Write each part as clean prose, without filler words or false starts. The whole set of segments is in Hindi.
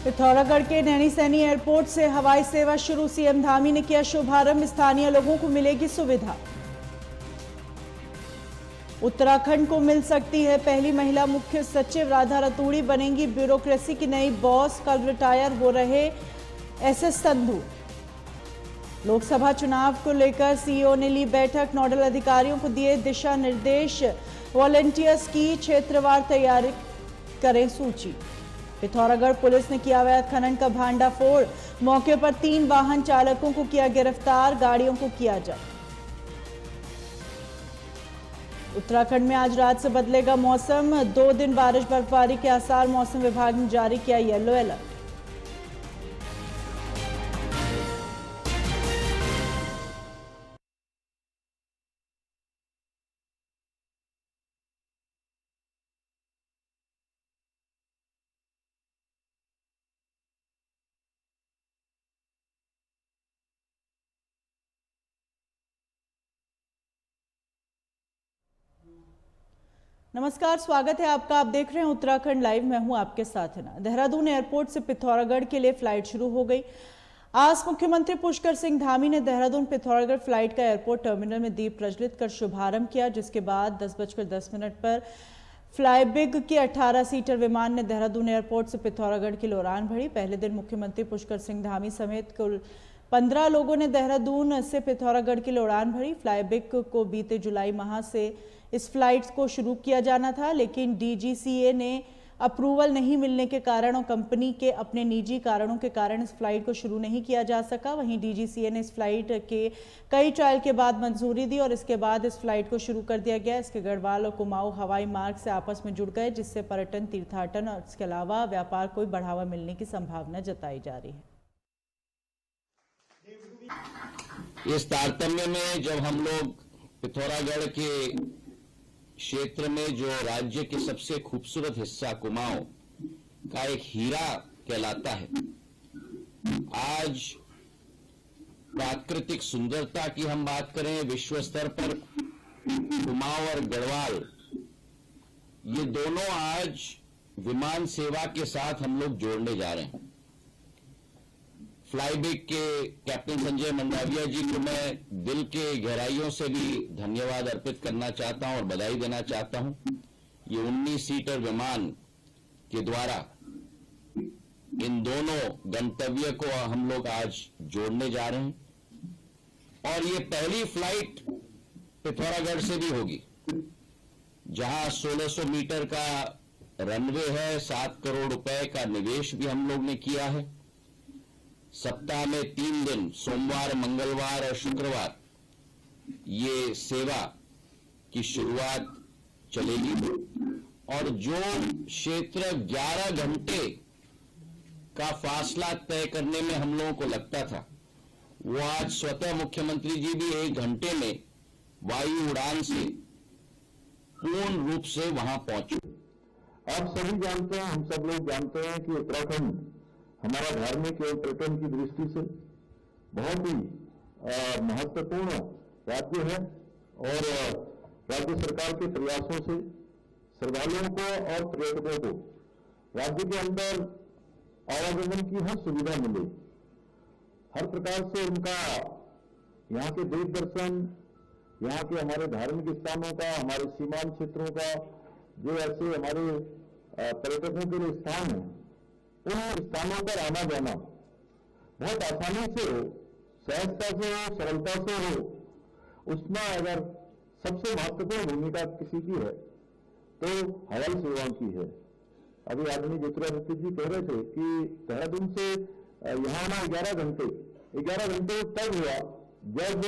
पिथौरागढ़ के नैनीसैनी एयरपोर्ट से हवाई सेवा शुरू। सीएम धामी ने किया शुभारंभ। स्थानीय लोगों को मिलेगी सुविधा। उत्तराखंड को मिल सकती है पहली महिला मुख्य सचिव। राधा रतूड़ी बनेंगी ब्यूरोक्रेसी की नई बॉस। कल रिटायर हो रहे एसएस संधू। लोकसभा चुनाव को लेकर सीईओ ने ली बैठक। नोडल अधिकारियों को दिए दिशा निर्देश। वॉलंटियर्स की क्षेत्रवार तैयारी करें सूची। पिथौरागढ़ पुलिस ने किया अवैध खनन का भांडाफोड़। मौके पर 3 वाहन चालकों को किया गिरफ्तार। गाड़ियों को किया जब्त। उत्तराखंड में आज रात से बदलेगा मौसम। 2 दिन बारिश बर्फबारी के आसार। मौसम विभाग ने जारी किया येलो अलर्ट। नमस्कार, स्वागत है आपका। आप देख रहे हैं उत्तराखंड लाइव। मैं हूं आपके साथ हिना। देहरादून एयरपोर्ट से पिथौरागढ़ के लिए फ्लाइट शुरू हो गई। आज मुख्यमंत्री पुष्कर सिंह धामी ने देहरादून पिथौरागढ़ फ्लाइट का एयरपोर्ट टर्मिनल में दीप प्रज्वलित कर शुभारंभ किया, जिसके बाद 10:10 पर फ्लाईबिग के 18 सीटर विमान ने देहरादून एयरपोर्ट से पिथौरागढ़ के लिए उड़ान भरी। पहले दिन मुख्यमंत्री पुष्कर सिंह धामी समेत कुल 15 लोगों ने देहरादून से पिथौरागढ़ के लिए उड़ान भरी। फ्लाईबिग को बीते जुलाई माह से इस फ्लाइट को शुरू किया जाना था, लेकिन डीजीसीए ने अप्रूवल नहीं मिलने के कारण और कंपनी के अपने निजी कारणों के कारण इस फ्लाइट को शुरू नहीं किया जा सका। वहीं डीजीसीए ने इस फ्लाइट के कई ट्रायल के बाद मंजूरी दी और इसके बाद इस फ्लाइट को शुरू कर दिया गया। इसके गढ़वाल और कुमाऊं हवाई मार्ग से आपस में जुड़ गए, जिससे पर्यटन, तीर्थाटन और इसके अलावा व्यापार को बढ़ावा मिलने की संभावना जताई जा रही है। इस तारतम्य में जब हम लोग पिथौरागढ़ के क्षेत्र में जो राज्य के सबसे खूबसूरत हिस्सा कुमाऊं का एक हीरा कहलाता है, आज प्राकृतिक सुंदरता की हम बात करें विश्व स्तर पर, कुमाऊं और गढ़वाल ये दोनों आज विमान सेवा के साथ हम लोग जोड़ने जा रहे हैं। फ्लाईबिग के कैप्टन संजय मंडाविया जी को मैं दिल के गहराइयों से भी धन्यवाद अर्पित करना चाहता हूं और बधाई देना चाहता हूं। ये 19 सीटर विमान के द्वारा इन दोनों गंतव्य को हम लोग आज जोड़ने जा रहे हैं और ये पहली फ्लाइट पिथौरागढ़ से भी होगी, जहां 1600 मीटर का रनवे है। 7 करोड़ रुपए का निवेश भी हम लोग ने किया है। सप्ताह में 3 दिन, सोमवार, मंगलवार और शुक्रवार, ये सेवा की शुरुआत चलेगी और जो क्षेत्र 11 घंटे का फासला तय करने में हम लोगों को लगता था, वो आज स्वतः मुख्यमंत्री जी भी 1 घंटे में वायु उड़ान से पूर्ण रूप से वहां पहुंचे। आप सभी जानते हैं, हम सब लोग जानते हैं कि उत्तराखंड हमारा धार्मिक एवं पर्यटन की दृष्टि से बहुत ही महत्वपूर्ण राज्य है और राज्य सरकार के प्रयासों से श्रद्धालुओं को और पर्यटकों को राज्य के अंदर आवागमन की हर सुविधा मिले, हर प्रकार से उनका यहाँ के देव दर्शन, यहाँ के हमारे धार्मिक स्थानों का, हमारे सीमांत क्षेत्रों का जो ऐसे हमारे पर्यटकों के लिए स्थान है, उन स्थानों पर आना जाना बहुत आसानी से हो, सहजता से हो, सरलता से हो। उसमें अगर सबसे महत्वपूर्ण भूमिका किसी की है तो हवाई सेवाओं की है। अभी आदरणीय ज्योतिरादित्य जी कह रहे थे कि देहरादून से यहाँ आना 11 घंटे तब हुआ जब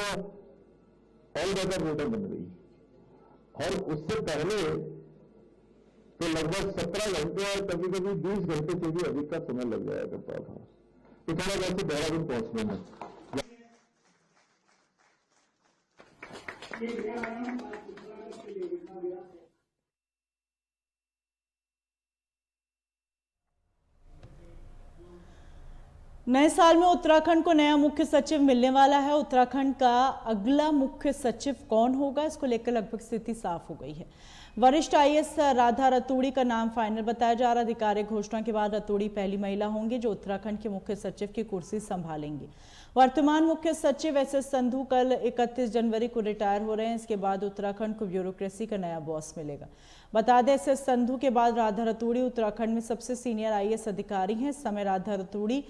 ऑल वेदर रोड बन गई, और उससे पहले तो लगभग 17 घंटे और कभी कभी 20 घंटे से भी अधिक का समय लग जाया करता था पिथौरागढ़ से देहरादून पहुंचने में। नए साल में उत्तराखंड को नया मुख्य सचिव मिलने वाला है। उत्तराखंड का अगला मुख्य सचिव कौन होगा, इसको लेकर लगभग स्थिति साफ हो गई है। वरिष्ठ आईएएस राधा रतूड़ी का नाम फाइनल बताया जा रहा। आधिकारिक घोषणा के बाद रतूड़ी पहली महिला होंगी जो उत्तराखंड के मुख्य सचिव की कुर्सी संभालेंगी। वर्तमान मुख्य सचिव एसएस संधू कल 31 जनवरी को रिटायर हो रहे हैं। इसके बाद उत्तराखंड को ब्यूरोक्रेसी का नया बॉस मिलेगा। बता दें, एसएस संधू के बाद राधा रतूड़ी उत्तराखंड में सबसे सीनियर आईएएस अधिकारी हैं। इस समय राधा रतूड़ी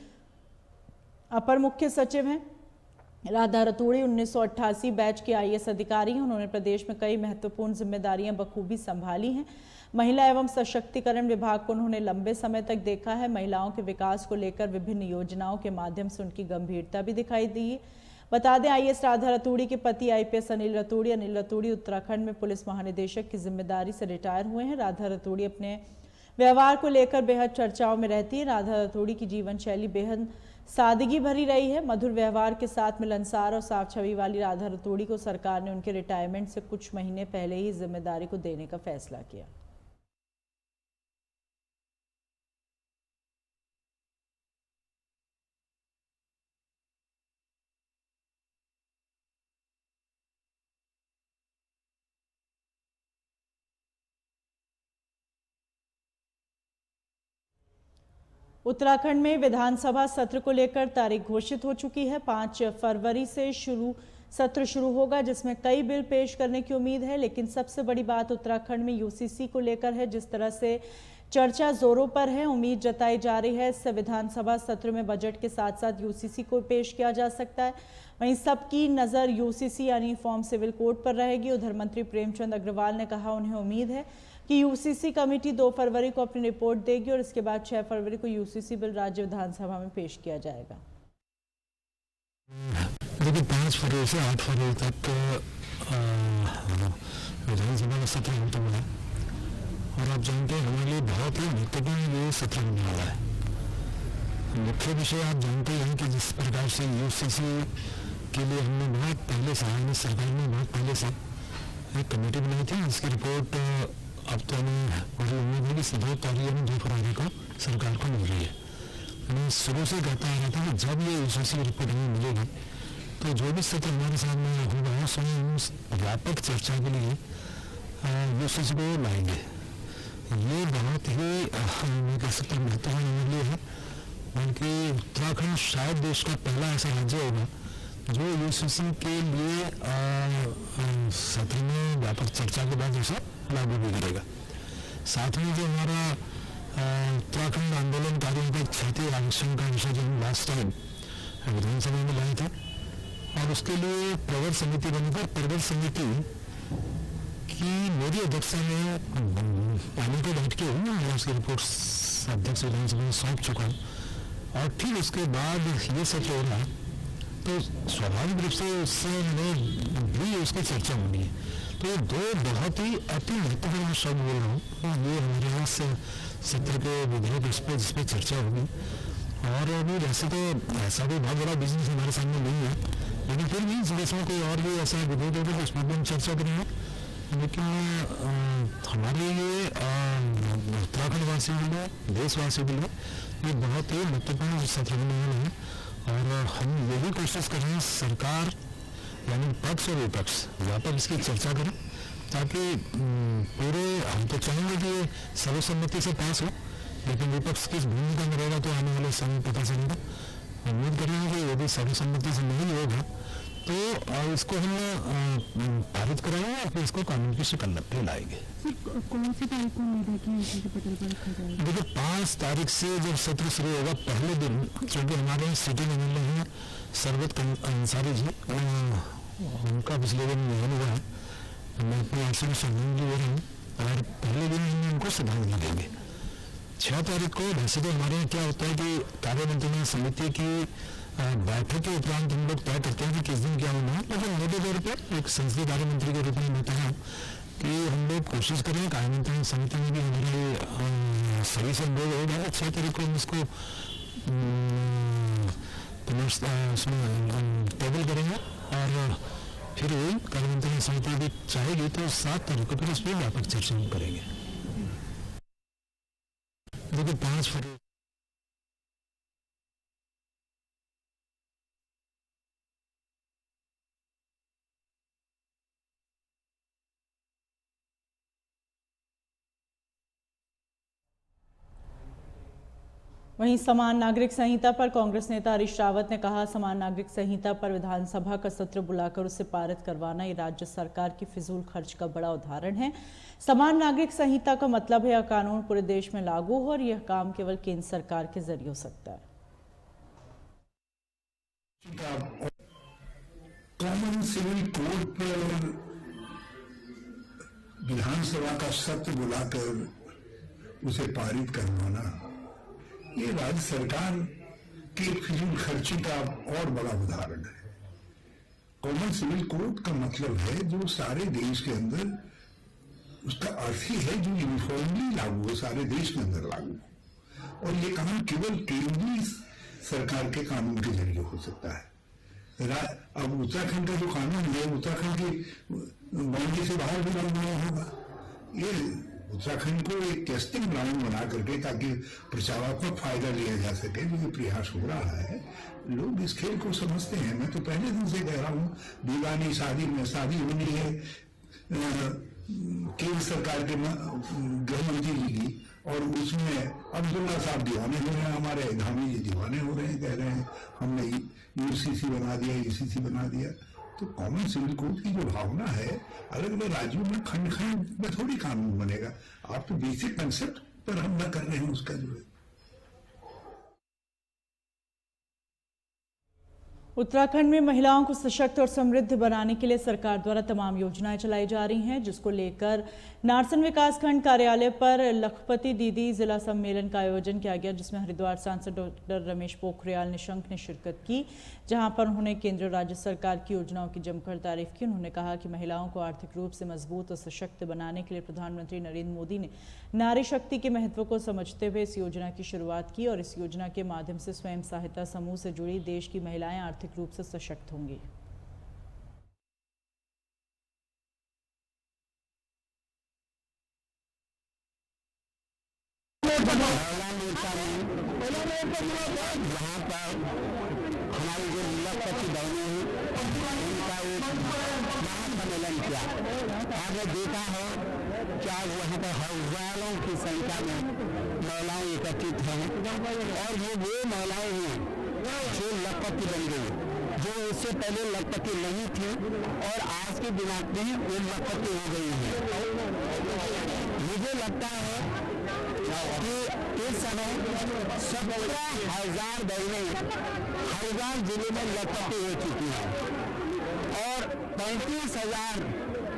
अपर मुख्य सचिव हैं। राधा रतूड़ी 1988 बैच के आईएएस अधिकारी हैं। उन्होंने प्रदेश में कई महत्वपूर्ण जिम्मेदारियां बखूबी संभाली हैं। महिला एवं सशक्तिकरण विभाग को उन्होंने लंबे समय तक देखा है। महिलाओं के विकास को लेकर विभिन्न योजनाओं के माध्यम से उनकी गंभीरता भी दिखाई दी है। बता दें, आईएएस राधा रतूड़ी के पति आईपीएस अनिल रतूड़ी उत्तराखंड में पुलिस महानिदेशक की जिम्मेदारी से रिटायर हुए हैं। राधा रतूड़ी अपने व्यवहार को लेकर बेहद चर्चाओं में रहती है। राधा रतूड़ी की जीवन शैली बेहद सादगी भरी रही है। मधुर व्यवहार के साथ मिलनसार और साफ छवि वाली राधा रतूड़ी को सरकार ने उनके रिटायरमेंट से कुछ महीने पहले ही जिम्मेदारी को देने का फैसला किया। उत्तराखंड में विधानसभा सत्र को लेकर तारीख घोषित हो चुकी है। 5 फरवरी से सत्र शुरू होगा, जिसमें कई बिल पेश करने की उम्मीद है। लेकिन सबसे बड़ी बात उत्तराखंड में यूसीसी को लेकर है। जिस तरह से चर्चा जोरों पर है, उम्मीद जताई जा रही है इस विधानसभा सत्र में बजट के साथ साथ यूसीसी को पेश किया जा सकता है। वहीं सबकी नज़र यूसीसी यानी यूनिफॉर्म सिविल कोड पर रहेगी। उधर मंत्री प्रेमचंद अग्रवाल ने कहा उन्हें उम्मीद है कि यूसीसी कमेटी 2 फरवरी को अपनी रिपोर्ट देगी और इसके बाद 6 फरवरी को यूसीसी बिल राज्य विधानसभा में पेश किया जाएगा। देखिए, 5 फरवरी से 8 फरवरी तक विधानसभा का सत्र होता हुआ है और आप जानते हैं हमारे लिए बहुत ही महत्वपूर्ण ये सत्र होने वाला है। मुख्य विषय आप जानते हैं कि जिस प्रकार से यूसीसी के लिए हमने बहुत पहले से सरकार ने बहुत पहले से एक कमेटी बनाई थी, जिसकी रिपोर्ट अब तो हमें बड़ी उम्मीद है कि 2 फरवरी को सरकार को मिल रही है। मैं शुरू से कहता आ रहा था कि जब ये यूसीसी की रिपोर्ट हमें मिलेगी तो जो भी सत्र हमारे सामने होगा उसमें हम व्यापक चर्चा के लिए यूसीसी को लाएंगे। ये बहुत ही मैं कह सकता हूँ महत्वपूर्ण हमारे लिए है, बल्कि उत्तराखंड शायद देश का पहला ऐसा राज्य होगा जो यूसीसी के लिए सत्र में व्यापक चर्चा के बाद उसे लागू भी करेगा। साथ में जो हमारा उत्तराखंड आंदोलनकारियों का क्षेत्रीय आरक्षण का विषय जो हम लास्ट टाइम विधानसभा में लाए थे और उसके लिए प्रवर समिति बनकर प्रवर समिति की मेरी अध्यक्षता में पहले तो बैठ के हुई, मैं उसकी रिपोर्ट अध्यक्ष विधानसभा में सौंप चुका हूँ और ठीक उसके बाद ये सत्र हो रहा तो स्वाभाविक रूप से उससे हमें भी उसकी चर्चा होनी है। तो ये 2 बहुत ही अति महत्वपूर्ण शब्द बोल रहा हूँ। ये हमारे यहाँ से सत्र के विधेयक जिस पे चर्चा होगी और अभी वैसे तो ऐसा कोई बहुत बड़ा बिजनेस हमारे सामने नहीं है, लेकिन फिर भी जिसमें कोई और भी ऐसा विधेयक होगा तो उसमें भी हम चर्चा करेंगे। लेकिन हमारे लिए उत्तराखंड वासियों के लिए, देशवासियों के लिए ये बहुत ही महत्वपूर्ण सत्र होने वाला है और हम यही कोशिश कर रहे हैं सरकार यानी पक्ष और विपक्ष व्यापक इसकी चर्चा करें ताकि पूरे हम तो चाहेंगे कि सर्वसम्मति से पास हो, लेकिन विपक्ष किस भूमिका में रहेगा तो आने वाले समय पता चलेगा। उम्मीद कर रहे हैं कि यदि सर्वसम्मति से नहीं होगा तो इसको हम पारित कराएंगे और फिर इसको कानून की शक्ल पे लाएंगे। कौन सी तारीख को उम्मीद है कि यूसीसी पटल पर रखा जाएगा? देखिए, 5 तारीख से जब सत्र शुरू होगा पहले दिन, क्योंकि हमारे यहाँ सिटिंग एमएलए हैं सरबत अंसारी जी, उनका पिछले दिन निधन हुआ है। मैं अपनी ओर से श्रद्धांजलि दे रहा हूँ और पहले दिन हम उनको श्रद्धांजलि देंगे। 6 तारीख को वैसे तो हमारे यहाँ क्या होता है कि कार्यमंत्रियों समिति की बैठक के उपरांत हम लोग तय करते हैं कि किस दिन क्या होना है, लेकिन मोटे तौर पर एक संसदीय कार्य मंत्री के रूप में मैं कहा कि हम लोग कोशिश करें कार्यमंत्रियों समिति में भी हमारे सही से लोग हो गए। 6 तारीख को हम इसको उसमें टेबल करेंगे और फिर वही कार्यमंत्री समिति भी चाहेगी तो 7 तारीख को फिर उस पर व्यापक चर्चा हम करेंगे। देखिए, 5 फरवरी वहीं समान नागरिक संहिता पर कांग्रेस नेता हरीश रावत ने कहा, समान नागरिक संहिता पर विधानसभा का सत्र बुलाकर उसे पारित करवाना ये राज्य सरकार की फिजूल खर्च का बड़ा उदाहरण है। समान नागरिक संहिता का मतलब है यह कानून पूरे देश में लागू हो और यह काम केवल केंद्र सरकार के जरिए हो सकता है। कॉमन सिविल कोड पर विधानसभा का सत्र बुलाकर उसे पारित करवाना ये राज्य सरकार की फिजूल खर्ची का और बड़ा उदाहरण है। कॉमन सिविल कोड का मतलब है जो सारे देश के अंदर, उसका अर्थ ही है जो यूनिफॉर्मली लागू हो, सारे देश के अंदर लागू हो, और ये काम केवल केंद्रीय सरकार के कानून के जरिए हो सकता है। अब उत्तराखंड का जो कानून है, उत्तराखंड की बाउंड्री से बाहर भी लागू नहीं होगा। ये उत्तराखंड को एक टेस्टिंग ग्राउंड बना करके ताकि प्रचारात्मक फायदा लिया जा सके, जो ये प्रयास हो रहा है। लोग इस खेल को समझते हैं। मैं तो पहले दिन से कह रहा हूँ, दीवानी शादी में शादी होनी है केंद्र सरकार के गृह मंत्री जी की, और उसमें अब्दुल्ला साहब दीवाने हो रहे हैं, हमारे धामी जी दीवाने हो रहे हैं, कह रहे हैं हमने यूसीसी बना दिया, ईसीसी बना दिया। तो कॉमन सिविल कोड की जो भावना है, अलग अलग राज्यों में खंड खंड में थोड़ी कानून बनेगा। आप तो बेसिक कंसेप्ट पर हम न कर रहे हैं उसका जो है। उत्तराखंड में महिलाओं को सशक्त और समृद्ध बनाने के लिए सरकार द्वारा तमाम योजनाएं चलाई जा रही हैं, जिसको लेकर नारसन विकासखंड कार्यालय पर लखपति दीदी जिला सम्मेलन का आयोजन किया गया, जिसमें हरिद्वार सांसद डॉक्टर रमेश पोखरियाल निशंक ने शिरकत की, जहां पर उन्होंने केंद्र और राज्य सरकार की योजनाओं की जमकर तारीफ की। उन्होंने कहा कि महिलाओं को आर्थिक रूप से मजबूत और सशक्त बनाने के लिए प्रधानमंत्री नरेंद्र मोदी ने नारी शक्ति के महत्व को समझते हुए इस योजना की शुरुआत की और इस योजना के माध्यम से स्वयं सहायता समूह से जुड़ी देश की महिलाएं आर्थिक रूप से सशक्त होंगी। यहाँ पर हमारी जो लखपति बहनें हैं उनका एक महासम्मेलन किया। आपने देखा है कि आज यहाँ पर हजारों की संख्या में महिलाएं एकत्रित हैं, और वो महिलाएं हैं जो लखपति बन गई, जो इससे पहले लखपति नहीं थी और आज के दिमाग में वो लखपति हो गई है। मुझे लगता है कि इस समय 17,000 बहनें हरिद्वार जिले में लखपति हो चुकी हैं और 35,000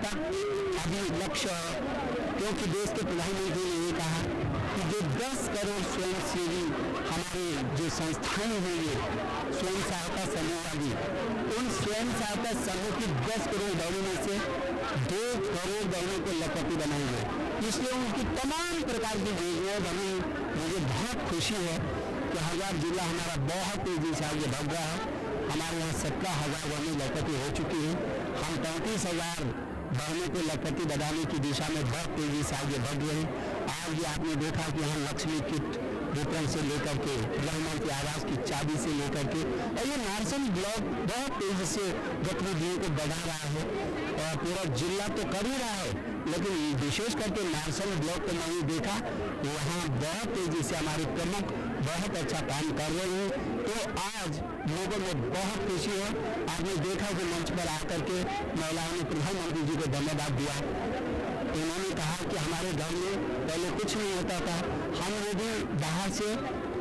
तक अभी लक्ष्य है, क्योंकि देश के प्रधानमंत्री ने ये कहा कि जो 10 करोड़ स्वयंसेवी हमारे जो संस्थाएं होंगे स्वयं सहायता समूह वाली, उन स्वयं सहायता समूह की 10 करोड़ बहनों में से 2 करोड़ बहनों को लखपति बनाएंगे। इसलिए उनकी तमाम प्रकार की योजनाएं बनी। मुझे बहुत खुशी है कि हरिद्वार जिला हमारा बहुत तेजी से आगे बढ़ रहा है। हमारे यहाँ 17,000 बहनें लखपति हो चुकी हैं। हम 35,000 बहनों को लखपति बनाने की दिशा में बहुत तेजी से आगे बढ़ रहे हैं। आज भी आपने देखा कि यहाँ लक्ष्मी किट वितरण से लेकर के प्रधानमंत्री आवास की चाबी से लेकर के, और ये नारसन ब्लॉक बहुत तेजी से गतिविधियों को बढ़ा रहा है और पूरा जिला तो कर ही रहा है, लेकिन विशेष करके नारसन ब्लॉक को मैंने देखा वहाँ बहुत तेजी से हमारे प्रमुख बहुत अच्छा काम कर रहे हैं। तो आज लोगों में बहुत खुशी है। आपने देखा कि मंच पर आकर के महिलाओं ने प्रधानमंत्री जी को धन्यवाद दिया। उन्होंने कहा कि हमारे घर में पहले कुछ नहीं होता था, हम यदि बाहर से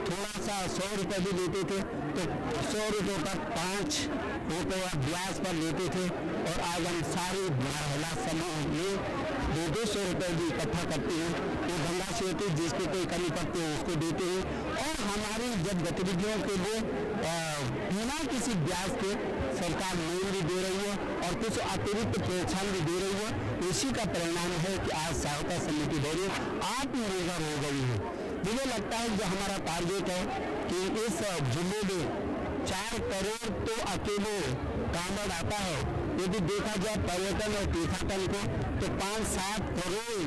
थोड़ा सा 100 रुपये भी लेते थे तो 100 रुपये पर 5 रुपये ब्याज पर लेते थे, और आज हम सारी महिला समूह में 200 रुपये भी इकट्ठा करते हैं। वो गंगा सेतु जिसको कोई कमी पड़ती है उसको देते हैं, और हमारी जब गतिविधियों के लिए बिना किसी ब्याज के सरकार लोन भी दे रही है और कुछ अतिरिक्त प्रोत्साहन भी दे रही है। इसी का परिणाम है कि आज सहायता समिति बड़ी आत्मनिर्भर हो गई है। मुझे लगता है जो हमारा टारगेट है कि इस जिले में 4 करोड़ तो अकेले कांवड़ आता है। यदि देखा जाए पर्यटन और तीर्थाटन को तो 5-7 करोड़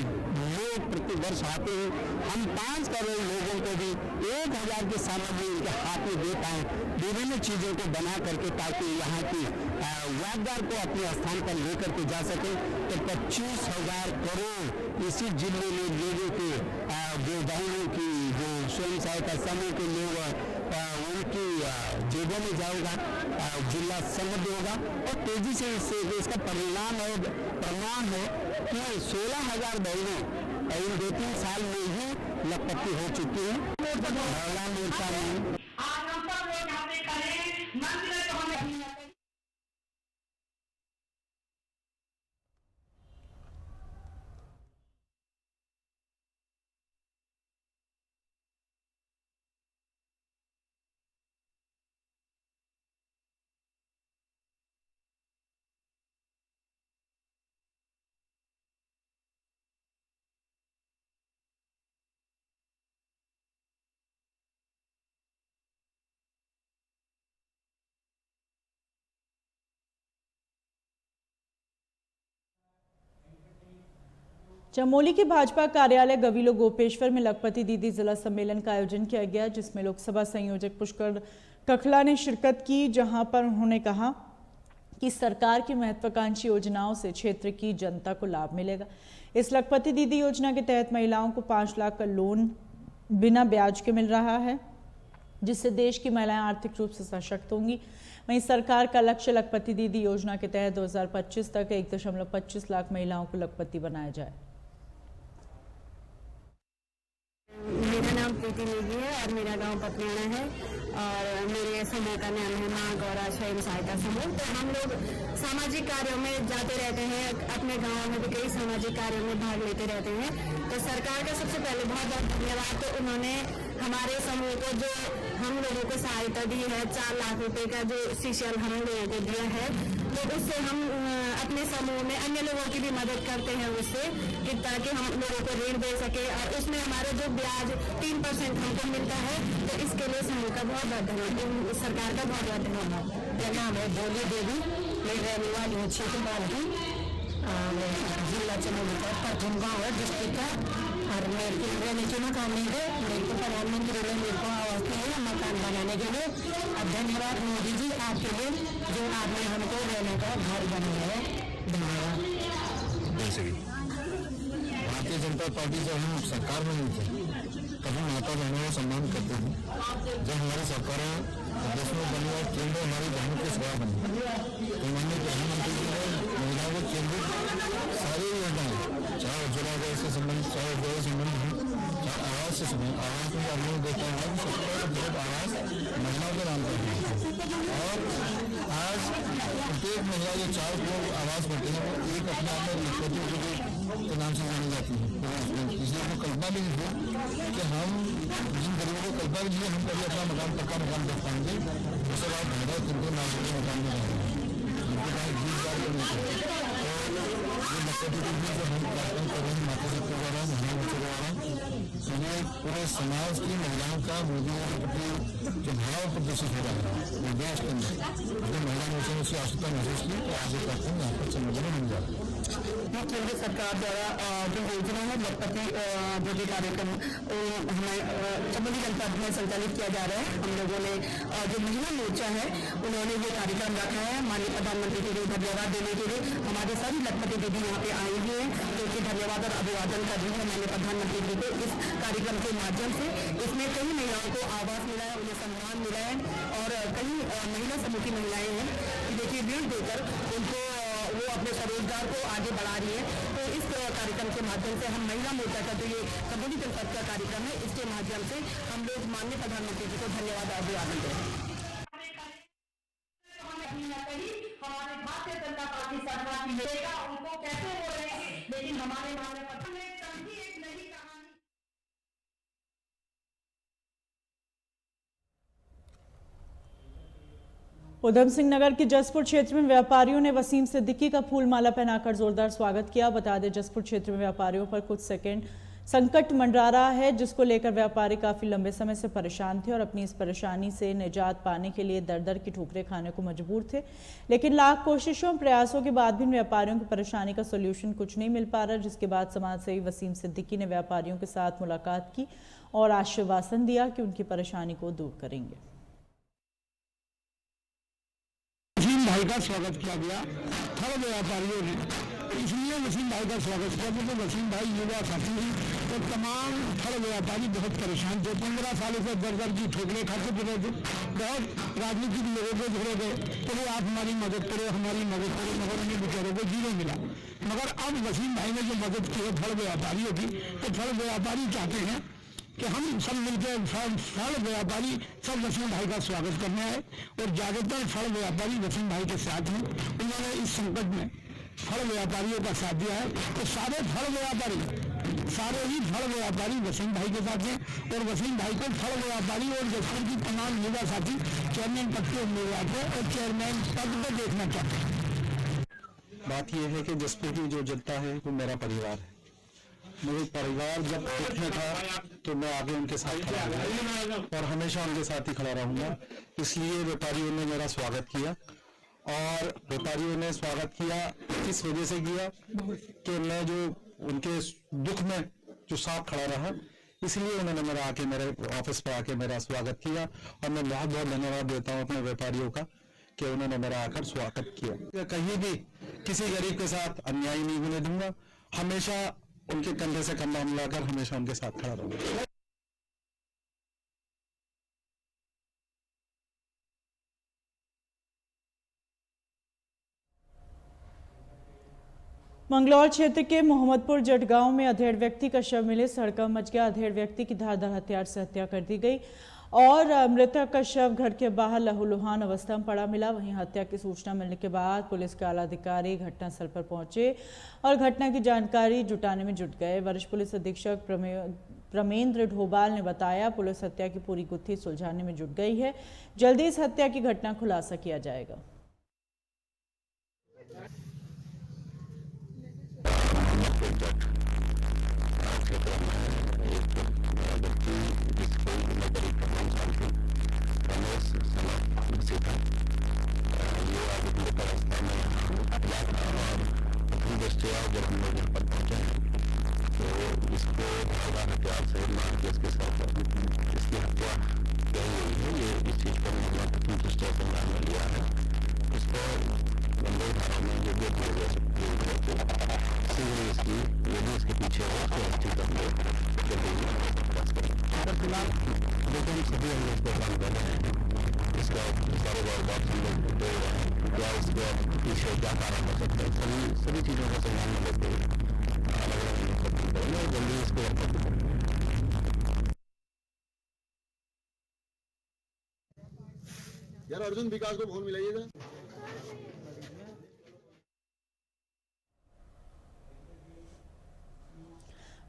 लोग प्रति वर्ष आते हैं। हम 5 करोड़ लोगों को भी 1,000 की सामग्री उनके हाथ में दे पाए, विभिन्न चीजों को बना करके, ताकि यहाँ की यादगार को अपने स्थान पर लेकर के जा सके। तो 25,000 करोड़ इसी जिले में लोगों के जो बहनों की जो स्वयं सहायता समूह के लोग उनकी जेबों में जाएगा, जिला समृद्ध होगा और तेजी से इसका परिणाम और प्रमाण है कि 16,000 बहनें इन 2-3 साल में ही लखपति हो चुकी है। महिला मोर्चा में चमोली के भाजपा कार्यालय गवीलो गोपेश्वर में लखपति दीदी जिला सम्मेलन का आयोजन किया गया, जिसमें लोकसभा संयोजक पुष्कर कखला ने शिरकत की, जहां पर उन्होंने कहा कि सरकार की महत्वाकांक्षी योजनाओं से क्षेत्र की जनता को लाभ मिलेगा। इस लखपति दीदी योजना के तहत महिलाओं को 5 लाख का लोन बिना ब्याज के मिल रहा है, जिससे देश की महिलाएं आर्थिक रूप से सशक्त होंगी। वहीं सरकार का लक्ष्य लखपति दीदी योजना के तहत 2025 तक 1.25 लाख महिलाओं को लखपति बनाया जाए। मेरा नाम प्रीति नेगी है और मेरा गांव पतियाना है और मेरे समूह का नाम है माँ गौरा स्वयं सहायता समूह। तो हम लोग सामाजिक कार्यों में जाते रहते हैं, अपने गांव में भी कई सामाजिक कार्यों में भाग लेते रहते हैं। तो सरकार का सबसे पहले बहुत बहुत धन्यवाद। तो उन्होंने हमारे समूह को जो हम लोगों को सहायता दी है, 4 लाख रुपए का जो सीसीएल हम लोगों को दिया है, तो उससे हम अपने समूह में अन्य लोगों की भी मदद करते हैं उससे, कि ताकि हम लोगों को ऋण दे सके और उसमें हमारा जो ब्याज 3% हमको मिलता है। तो इसके लिए समूह का बहुत बहुत धन्यवाद, सरकार का बहुत बहुत धन्यवाद। मेरा नाम है भोली देवी, मैं रहने वाली हूँ क्षेत्रपाल की, जिला चमोली का प्रथम गाँव है डिस्ट्रिक्ट का। और मेरे रहने के मकान नहीं है, मेरे को प्रधानमंत्री ने मेरे को आवास दिया है मकान बनाने के लिए। अब धन्यवाद मोदी जी आपके लिए, जो आपने हमको रहने का घर बनाया है। धन्यवाद। भारतीय जनता पार्टी जब हम सरकार में नहीं थे तब हम माता बहनों का सम्मान करते थे। जब हमारी सरकार देश में बनी और केंद्र हमारी बहनों की सेवा बनी, तो माननीय प्रधानमंत्री जी ने महिलाओं को केंद्रित सारी योजनाएं, चाहे उज्ज्वला गैस से संबंधित, चाहे उद्योग से संबंधित, चाहे आवास से संबंधित, आवास में हम लोग देखते हैं कि 70% आवास महिलाओं के नाम पर है। और आज प्रत्येक महिला जो 4 करोड़ आवास बनते हैं वो एक अपने आप में लखपति के नाम से जानी जाती है। इसलिए हमको कल्पना भी नहीं थी कि हम जिन गरीबों को कल्पना भी नहीं, हम कभी अपना मकान पक्का मकान देख पाएंगे। उसके बाद महिला किनको नाम से मकान में रहेंगे, उनके पास 20,000 तो ये लखपति दीदी जो हम कार्यक्रम कर रहे हैं माता शक्ति द्वारा, महिला मोर्चा द्वारा, तो ये पूरे समाज की महिलाओं का मोदी के प्रति जो भाव प्रदर्शित हो रहा है वो देश के अंदर, अगर महिला मोर्चा ने उसकी आवश्यकता महसूस की तो आगे करते हैं यहाँ पर संगठन बन जाए। केंद्र सरकार द्वारा जो योजना है लखपति जो भी कार्यक्रम हमें चमोली जनपद में संचालित किया जा रहा है। हम लोगों ने जो महिला मोर्चा है उन्होंने ये कार्यक्रम रखा है माननीय प्रधानमंत्री जी को धन्यवाद देने के लिए। हमारे सभी लखपति दीदी यहाँ पे आई हुई है, तो उनकी धन्यवाद और अभिवादन कर रही है माननीय प्रधानमंत्री जी को इस कार्यक्रम के माध्यम से। इसमें कई महिलाओं को आवास मिला है, उन्हें सम्मान मिला है और कई महिला समूह की महिलाएं हैं, देखिए ऋण देकर उनको वो अपने स्वरोजगार को आगे बढ़ा रही है। तो इस कार्यक्रम के माध्यम से हम महिला मोर्चा का जो ये चमोली जनपद का कार्यक्रम है, इसके माध्यम से हम लोग माननीय प्रधानमंत्री जी को धन्यवाद और अभिवादन दें। हमारे भारतीय जनता पार्टी सरकार की लेगा, उनको कैसे बोलेंगे, लेकिन हमारे मामले पर एक नई कहानी। उधम सिंह नगर के जसपुर क्षेत्र में व्यापारियों ने वसीम सिद्दीकी का फूल माला पहनाकर जोरदार स्वागत किया। बता दें जसपुर क्षेत्र में व्यापारियों पर कुछ सेकंड संकट मंडरा रहा है, जिसको लेकर व्यापारी काफी लंबे समय से परेशान थे और अपनी इस परेशानी से निजात पाने के लिए दर दर की ठोकरें खाने को मजबूर थे। लेकिन लाख कोशिशों प्रयासों के बाद भी व्यापारियों की परेशानी का सोल्यूशन कुछ नहीं मिल पा रहा, जिसके बाद समाज सेवी वसीम सिद्दीकी ने व्यापारियों के साथ मुलाकात की और आश्वासन दिया कि उनकी परेशानी को दूर करेंगे। वसीम भाई का स्वागत किया गया हर व्यापारियों ने, इसलिए वसीम भाई का स्वागत किया क्योंकि वसीम भाई युवा साथी हैं तो तमाम फल व्यापारी बहुत परेशान थे। 15 सालों से दर की ठोकरें खाते फिर थे। बहुत राजनीतिक लोगों को जोड़े गए, चलो आप हमारी मदद करो, हमारी मदद करो, मगर उन्हें बेचारों को जीरो मिला। मगर अब वसीम भाई ने जो मदद की है फल व्यापारियों की, तो फल व्यापारी चाहते हैं कि हम सब मिलकर फल व्यापारी सब वसीम भाई का स्वागत करने आए और ज्यादातर फल व्यापारी वसीम भाई के साथ हैं। उन्होंने इस संकट में फल व्यापारियों का साथ दिया है, तो सारे ही फल व्यापारी वसीम भाई के साथ हैं और वसीम भाई को फल व्यापारी और जसपुर की तमाम युवा साथी चेयरमैन पद के उम्मीदवार को और चेयरमैन पद पर देखना चाहते हैं। बात यह है कि जसपुर की जो जनता है वो मेरा परिवार है। मेरे परिवार जब दुख में था तो मैं आगे उनके साथ खड़ा रहा और हमेशा उनके साथ ही खड़ा रहूंगा। इसलिए व्यापारियों ने मेरा स्वागत किया और व्यापारियों ने स्वागत किया इस वजह से किया कि मैं जो उनके दुख में जो साथ खड़ा रहा, इसलिए उन्होंने मेरे ऑफिस पर आके मेरा स्वागत किया और मैं बहुत बहुत धन्यवाद देता हूँ अपने व्यापारियों का कि उन्होंने मेरा आकर स्वागत किया। कहीं भी किसी गरीब के साथ अन्याय नहीं होने दूंगा, हमेशा उनके कंधे से कंधा मिलाकर हमेशा उनके साथ खड़ा रहूंगा। मंगलौर क्षेत्र के मोहम्मदपुर जट गांव में अधेड़ व्यक्ति का शव मिले सड़का मच गया। अधेड़ व्यक्ति की धारदार हथियार से हत्या कर दी गई और मृतक का शव घर के बाहर लहूलुहान अवस्था में पड़ा मिला। वहीं हत्या की सूचना मिलने के बाद पुलिस के आला अधिकारी घटनास्थल पर पहुंचे और घटना की जानकारी जुटाने में जुट गए। वरिष्ठ पुलिस अधीक्षक प्रमेंद्र ढोबाल ने बताया, पुलिस हत्या की पूरी गुत्थी सुलझाने में जुट गई है। जल्दी इस हत्या की घटना खुलासा किया जाएगा। जब हम लोग यहाँ पर पहुंचे तो इसको हथियार से मार के इसके साथ इसकी हत्या की गई है। ये इस चीज पर महत्वपूर्ण स्टेशन में लिया है। इसको गंभीर धारा में जो भी इसकी ये भी इसके पीछे है, उसको हस्ती करके फिलहाल लेकिन सभी हम लोग प्रोग्राम कर रहे हैं। इसका सारे बात हम लोग दे रहे हैं क्या इसके पीछे क्या कारण हो सकता है। सभी चीज़ों को संज्ञान में लेते अलग जल्दी इसको यार अर्जुन विकास को फोन मिलाइएगा।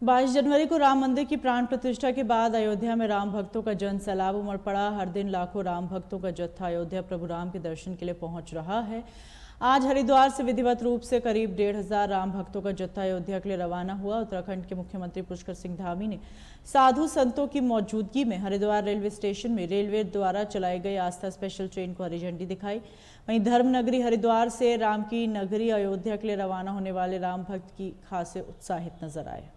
22 जनवरी को राम मंदिर की प्राण प्रतिष्ठा के बाद अयोध्या में राम भक्तों का जन सैलाब उमड़ पड़ा। हर दिन लाखों राम भक्तों का जत्था अयोध्या प्रभु राम के दर्शन के लिए पहुंच रहा है। आज हरिद्वार से विधिवत रूप से करीब 1,500 राम भक्तों का जत्था अयोध्या के लिए रवाना हुआ। उत्तराखंड के मुख्यमंत्री पुष्कर सिंह धामी ने साधु संतों की मौजूदगी में हरिद्वार रेलवे स्टेशन में रेलवे द्वारा चलाई गई आस्था स्पेशल ट्रेन को हरी झंडी दिखाई। वहीं धर्मनगरी हरिद्वार से राम की नगरी अयोध्या के लिए रवाना होने वाले राम भक्त की खासे उत्साहित नजर आए।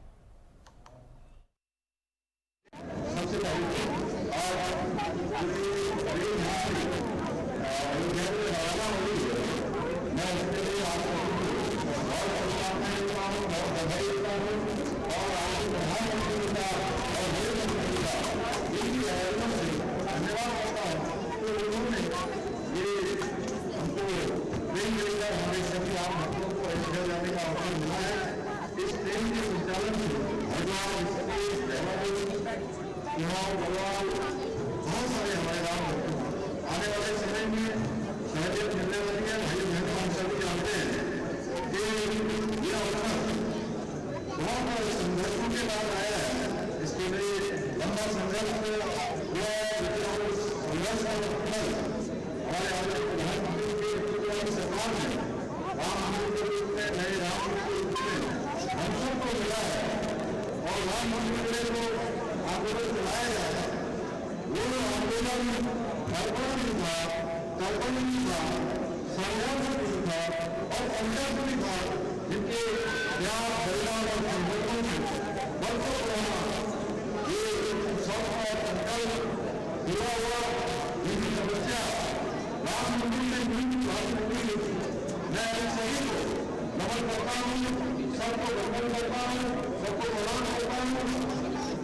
सबको सबको प्रणाम करता हूँ।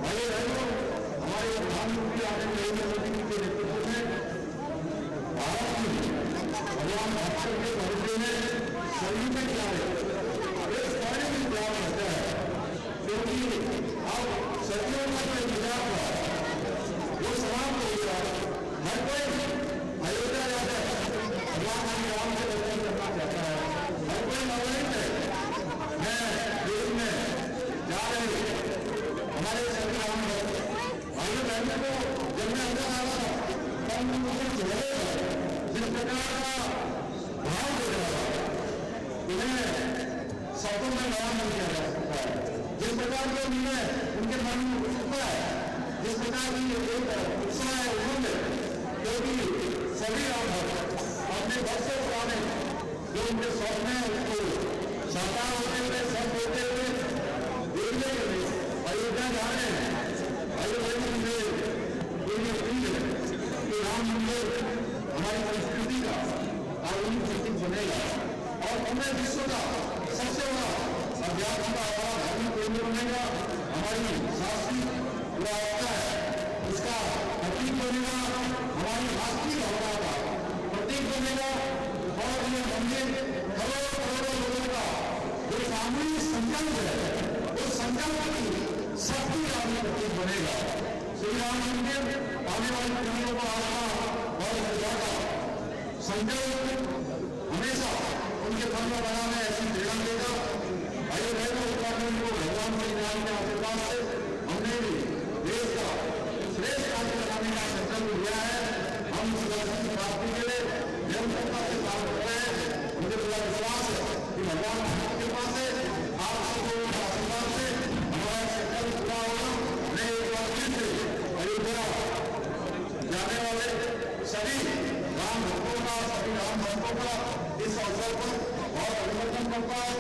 भाई बहनों, हमारे प्रधानमंत्री आदरणीय नरेंद्र मोदी जी के नेतृत्व में भारत की भगवान भास्कर के भरोसे में सभी में क्या है, एक सारे में क्या रहता है, क्योंकि अब सदियों का जो इंतजार था वो समाप्त हो गया। हर कोई अयोध्या जाता है, भगवान श्री राम के दर्शन करना चाहता है, हर कोई नवनीत है। मैं देश में जा रहे हमारे सभी राम भाइयों बहनों को जब मैं अंदर आया तब मुझे जिस प्रकार का भाव दे रहा था उन्हें शब्दों में बयान नहीं किया जा सकता है। जिस प्रकार के उन्हें उनके मन में उत्सुकता है, जिस प्रकार की एक उत्साह है, उमंग है, क्योंकि सभी राम भक्त अपने वर्षों पुराने जो उनके सपने हैं उसको साकार होते हुए, सब होते हुए देखने के लिए अयोध्या जा रहे हैं। अयोध्या मंदिर ये अपील है कि राम मंदिर हमारी संस्कृति का आधुनिक प्रतीक बनेगा और हमें विश्व का सबसे बड़ा अध्यात्म का बड़ा धार्मिक केंद्र बनेगा। हमारी शास्त्रीय पुरातनता है उसका प्रतीक बनेगा, हमारी राष्ट्रीय भावना का प्रतीक बनेगा और ये मंदिर करोड़ों करोड़ों लोगों का जो सामूहिक संकल्प है उस संकल्प की शक्ति का भी प्रतीक बनेगा। श्री राम मंदिर आने वाली पीढ़ियों को आस्था और श्रद्धा का संकल्प हमेशा उनके मन में बनाने ऐसी प्रेरणा देगा। भाइयों बहनों, उत्तराखंड को भगवान श्री राम के आशीर्वाद से हमने भी देश का श्रेष्ठ राज्य बनाने का संकल्प लिया है। हम उस दर्शन की प्राप्ति के लिए निरंतरता से काम कर रहे हैं। मुझे पूरा विश्वास है कि भगवान की कृपा से आप सबको आशीर्वाद से हमारा संकल्प पूरा होगा। मैं एक बार फिर से अयोध्या जाने वाले सभी राम भक्तों का, सभी राम भक्तों का इस अवसर पर बहुत अभिनंदन करता है।